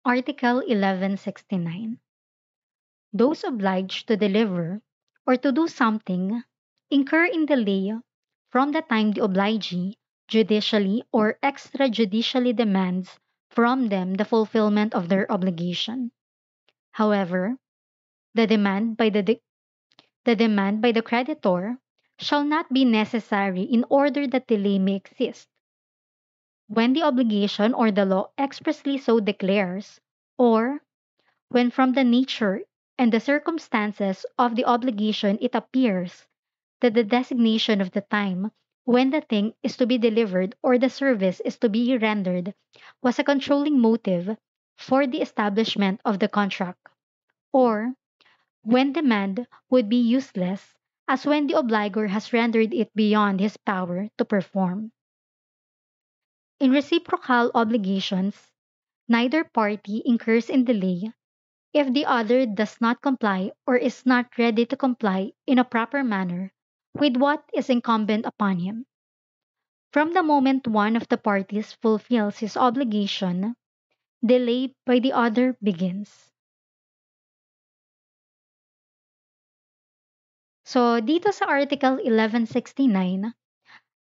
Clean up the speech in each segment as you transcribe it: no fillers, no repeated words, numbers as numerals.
Article 1169. Those obliged to deliver or to do something incur in delay from the time the obligee judicially or extrajudicially demands from them the fulfillment of their obligation. However, the demand by the creditor shall not be necessary in order that delay may exist. When the obligation or the law expressly so declares, or when from the nature and the circumstances of the obligation it appears that the designation of the time when the thing is to be delivered or the service is to be rendered was a controlling motive for the establishment of the contract, or when demand would be useless, as when the obligor has rendered it beyond his power to perform. In reciprocal obligations, neither party incurs in delay if the other does not comply or is not ready to comply in a proper manner with what is incumbent upon him. From the moment one of the parties fulfills his obligation, delay by the other begins. So, dito sa Article 1169,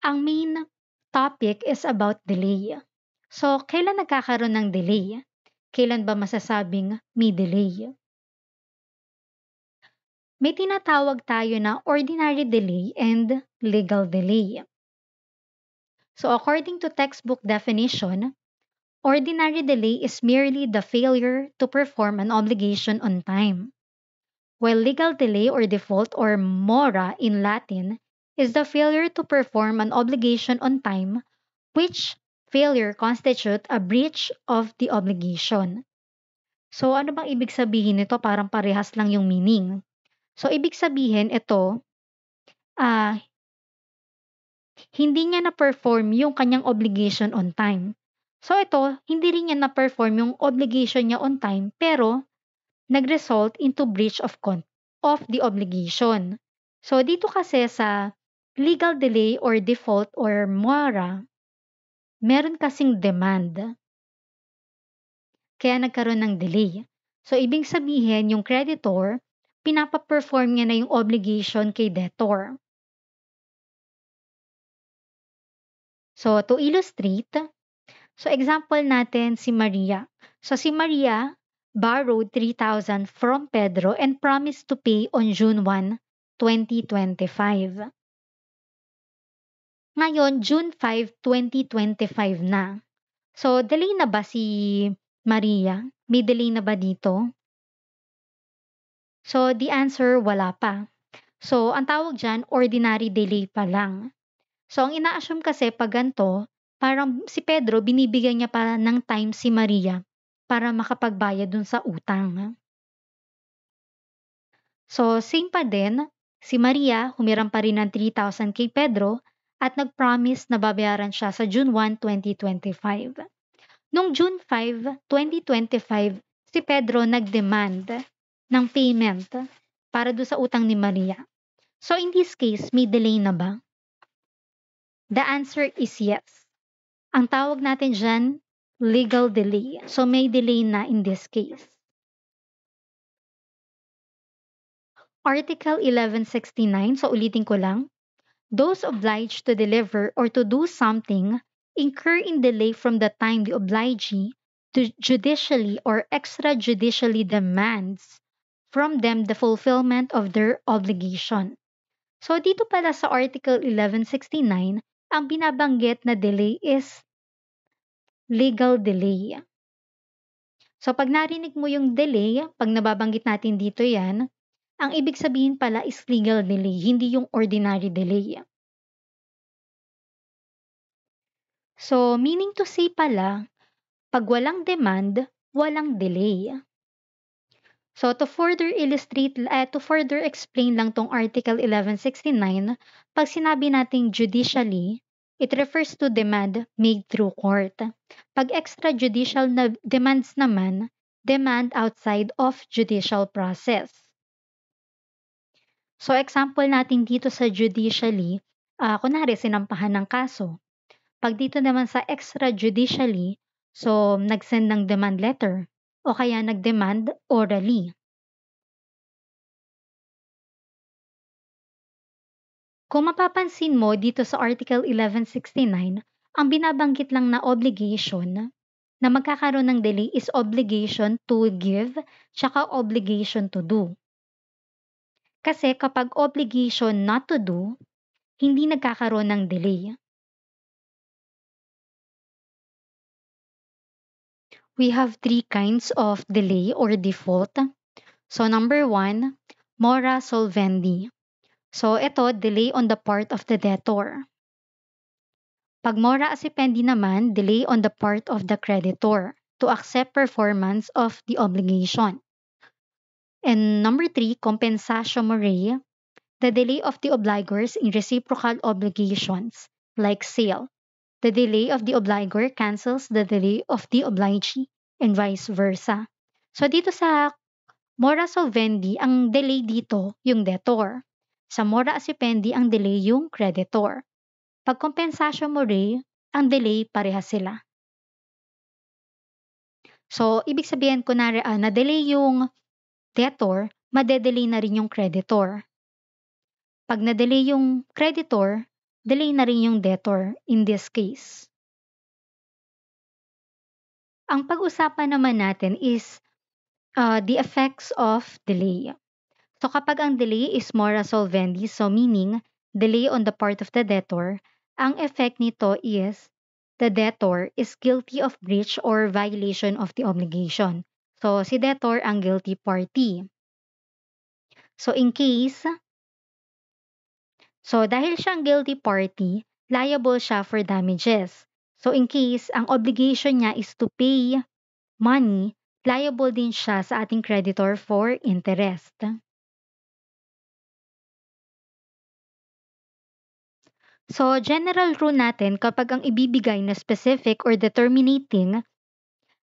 ang main topic is about delay. So, kailan nagkakaroon ng delay? Kailan ba masasabing may delay? May tinatawag tayo na ordinary delay and legal delay. So according to textbook definition, ordinary delay is merely the failure to perform an obligation on time, while legal delay or default or mora in Latin is the failure to perform an obligation on time, which failure constitute a breach of the obligation. So ano bang ibig sabihin nito? Parang parehas lang yung meaning. So ibig sabihin ito, ah hindi niya na-perform yung kanyang obligation on time. So ito, hindi rin niya na-perform yung obligation niya on time pero nag-result into breach of the obligation. So dito kasi sa legal delay or default or mora, meron kasing demand. Kaya nagkaroon ng delay. So ibig sabihin yung creditor, pinapa-perform niya na yung obligation kay debtor. So to illustrate, so example natin si Maria. So si Maria borrowed 3,000 from Pedro and promised to pay on June 1, 2025. Ngayon, June 5, 2025 na. So delay na ba si Maria? May delay na ba dito? So the answer, wala pa. So ang tawag dyan, ordinary delay pa lang. So ang ina-assume kasi pag ganito, parang si Pedro binibigyan niya pa ng time si Maria para makapagbayad dun sa utang. So same pa din, si Maria humiram pa rin ng 3,000 kay Pedro at nag-promise na babayaran siya sa June 1, 2025. Noong June 5, 2025, si Pedro nag-demand ng payment para do sa utang ni Maria. So in this case, may delay na ba? The answer is yes. Ang tawag natin dyan, legal delay. So may delay na in this case. Article 1169, so ulitin ko lang. Those obliged to deliver or to do something incur in delay from the time the obligee to judicially or extrajudicially demands from them the fulfillment of their obligation. So dito pala sa Article 1169, ang binabanggit na delay is legal delay. So pag narinig mo yung delay, pag nababanggit natin dito yan, ang ibig sabihin pala is legal delay, hindi yung ordinary delay. So meaning to say pala, pag walang demand, walang delay. So to further illustrate, to further explain lang tong Article 1169, pag sinabi nating judicially, it refers to demand made through court. Pag extrajudicial na demands naman, demand outside of judicial process. So example natin dito sa judicially, kunwari sinampahan ng kaso. Pag dito naman sa extrajudicially, so nag-send ng demand letter. o kaya nag-demand orally. Kung mapapansin mo dito sa Article 1169, ang binabanggit lang na obligation na magkakaroon ng delay is obligation to give tsaka obligation to do. Kasi kapag obligation not to do, hindi nagkakaroon ng delay. We have three kinds of delay or default. So number one, mora solvendi. So ito, delay on the part of the debtor. Pag mora accipendi naman, delay on the part of the creditor to accept performance of the obligation. And number three, compensatio morae, the delay of the obligors in reciprocal obligations like sale. The delay of the obligor cancels the delay of the obligee and vice versa. So dito sa mora solvendi, ang delay dito yung debtor. Sa mora accipendi, ang delay yung creditor. Pag compensatio morae, ang delay parehas sila. So, ibig sabihin kunwari na-delay yung debtor, madedelay na rin yung creditor. Pag na-delay yung creditor, delay na rin yung debtor in this case. Ang pag-usapan naman natin is the effects of delay. So kapag ang delay is mora solvendi, so meaning delay on the part of the debtor, ang effect nito is the debtor is guilty of breach or violation of the obligation. So si debtor ang guilty party. So dahil siyang guilty party, liable siya for damages. So in case ang obligation niya is to pay money, liable din siya sa ating creditor for interest. So general rule natin kapag ang ibibigay na specific or determinating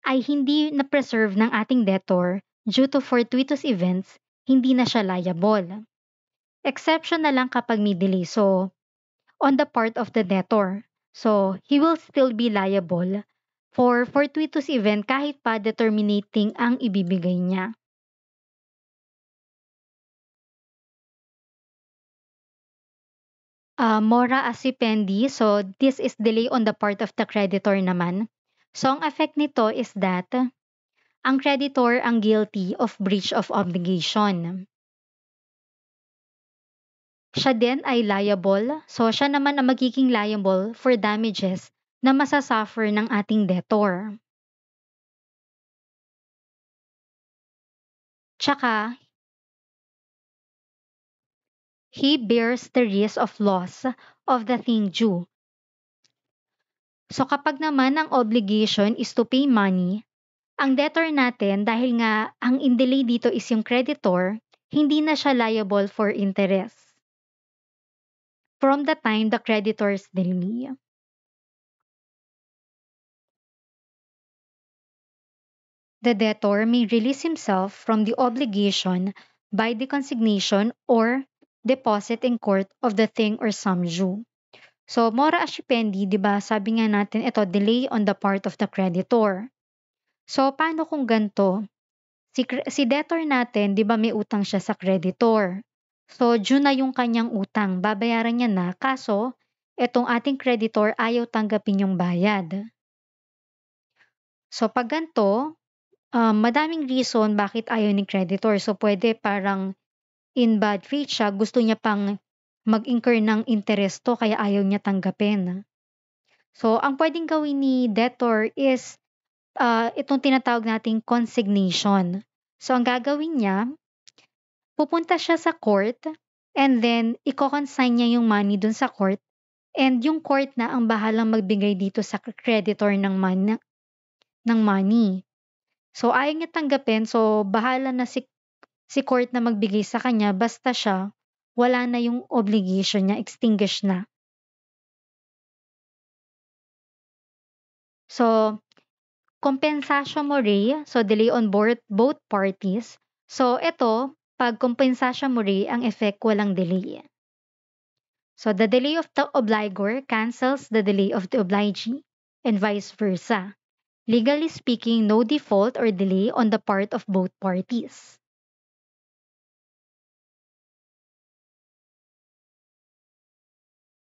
ay hindi na-preserve ng ating debtor due to fortuitous events, hindi na siya liable. Exception na lang kapag may delay. So, on the part of the debtor. So, he will still be liable for fortuitous event kahit pa determinating ang ibibigay niya. Mora accipendi, so this is delay on the part of the creditor naman. So, ang effect nito is that ang creditor ang guilty of breach of obligation. Siya din ay liable, so siya naman ang magiging liable for damages na masasuffer ng ating debtor. Tsaka, he bears the risk of loss of the thing due. So kapag naman ang obligation is to pay money, ang debtor natin dahil nga ang in-delay dito is yung creditor, hindi na siya liable for interest from the time the creditors delay. The debtor may release himself from the obligation by the consignation or deposit in court of the thing or sum due. So, mora accipendi, di ba, sabi nga natin, ito, delay on the part of the creditor. So, paano kung ganito? Si debtor natin, di ba, may utang siya sa creditor. So, due na yung kanyang utang, babayaran niya na, kaso, itong ating creditor ayaw tanggapin yung bayad. So, pag ganito, madaming reason bakit ayaw ni creditor. So, pwede parang in bad faith siya, gusto niya pang mag-incur ng interest to, kaya ayaw niya tanggapin. So, ang pwedeng gawin ni debtor is itong tinatawag nating consignation. So, ang gagawin niya, pupunta siya sa court and then i-consign niya yung money dun sa court and yung court na ang bahalang magbigay dito sa creditor ng money. So, ayaw niya tanggapin. So, bahala na si court na magbigay sa kanya basta siya, wala na yung obligation niya, extinguish na. So, compensatio morae, so delay on both parties. So, ito, pag compensatio morae, ang effect walang delay. So, the delay of the obligor cancels the delay of the obligee and vice versa. Legally speaking, no default or delay on the part of both parties.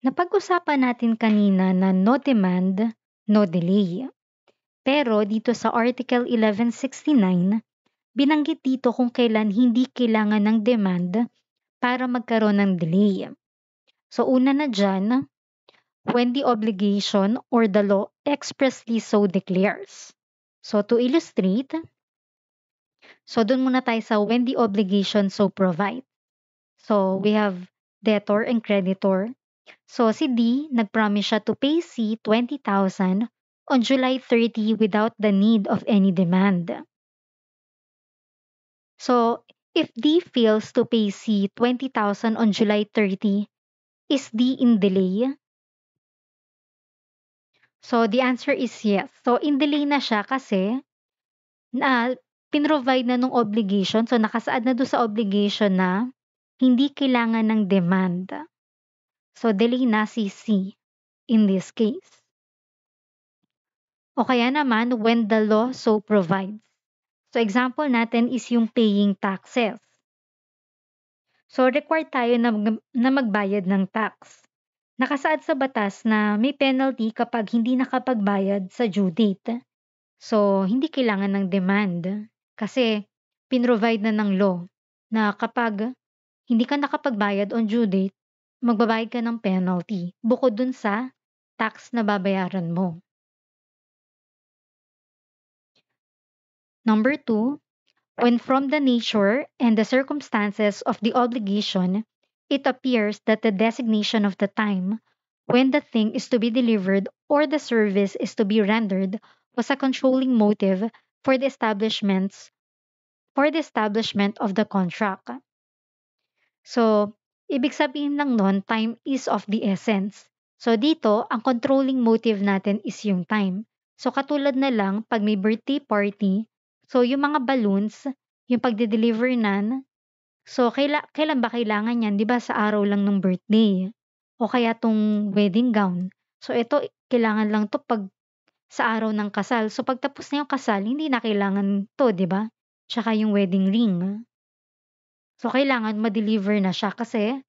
Napag-usapan natin kanina na no demand, no delay. Pero dito sa Article 1169, binanggit dito kung kailan hindi kailangan ng demand para magkaroon ng delay. So una na dyan, when the obligation or the law expressly so declares. So to illustrate, so dun muna tayo sa when the obligation so provide. So we have debtor and creditor. So si D, nag-promise siya to pay C 20,000 on July 30 without the need of any demand. So if D fails to pay C 20,000 on July 30, is D in delay? So the answer is yes. So in delay na siya kasi na pinrovide na nung obligation. So nakasaad na doon sa obligation na hindi kailangan ng demand. So delay na si C in this case. O kaya naman when the law so provides. So example natin is yung paying taxes. So required tayo na magbayad ng tax. Nakasaad sa batas na may penalty kapag hindi nakapagbayad sa due date. So hindi kailangan ng demand kasi pinrovide na ng law na kapag hindi ka nakapagbayad on due date, magbabayad ka ng penalty bukod dun sa tax na babayaran mo. Number 2, when from the nature and the circumstances of the obligation, it appears that the designation of the time when the thing is to be delivered or the service is to be rendered was a controlling motive for the establishment of the contract. So, ibig sabihin lang nun, time is of the essence. So dito, ang controlling motive natin is yung time. So katulad na lang pag may birthday party, so yung mga balloons, yung pagde-deliver nan, so kailan ba kailangan yan? 'Di ba sa araw lang ng birthday? O kaya tong wedding gown. So ito kailangan lang to pag sa araw ng kasal. So pagtapos na yung kasal, hindi na kailangan to, 'di ba? Tsaka yung wedding ring. So kailangan ma-deliver na siya kasi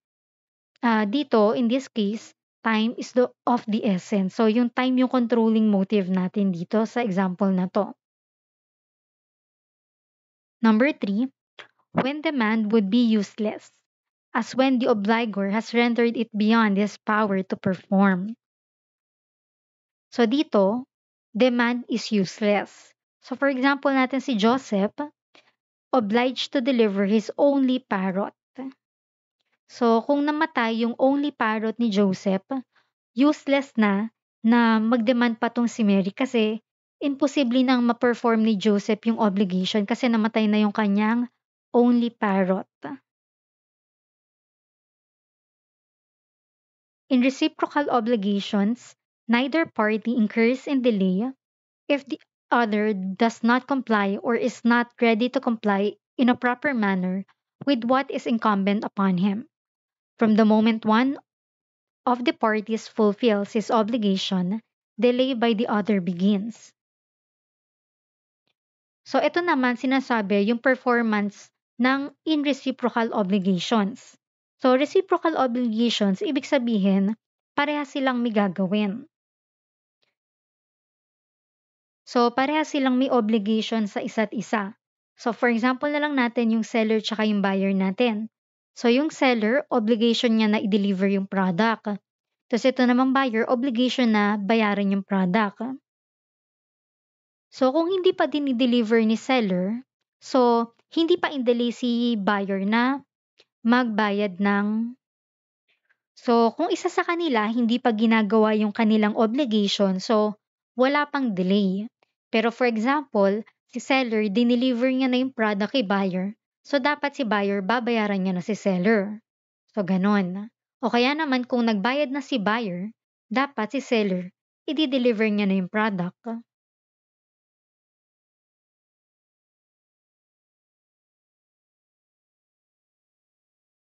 dito in this case, time is of the essence. So yung time yung controlling motive natin dito sa example na to. Number 3, when demand would be useless, as when the obligor has rendered it beyond his power to perform. So dito, demand is useless. So for example natin si Joseph, obliged to deliver his only parrot. So kung namatay yung only parrot ni Joseph, useless na mag-demand pa tong si Mary kasi imposible nang ma-perform ni Joseph yung obligation kasi namatay na yung kanyang only parrot. In reciprocal obligations, neither party incurs in delay if the other does not comply or is not ready to comply in a proper manner with what is incumbent upon him. From the moment one of the parties fulfills his obligation, delay by the other begins. So ito naman sinasabi yung performance ng in reciprocal obligations. So reciprocal obligations, ibig sabihin, parehas silang may gagawin. So parehas silang may obligation sa isa't isa. So for example na lang natin yung seller tsaka yung buyer natin. So yung seller, obligation niya na i-deliver yung product. Tapos ito namang buyer, obligation na bayaran yung product. So kung hindi pa din i-deliver ni seller, so hindi pa in-delay si buyer na magbayad ng. So kung isa sa kanila hindi pa ginagawa yung kanilang obligation, so wala pang delay. Pero for example, si seller dineliver niya na yung product kay buyer, so dapat si buyer babayaran niya na si seller. So ganon. O kaya naman kung nagbayad na si buyer, dapat si seller i-deliver niya na yung product.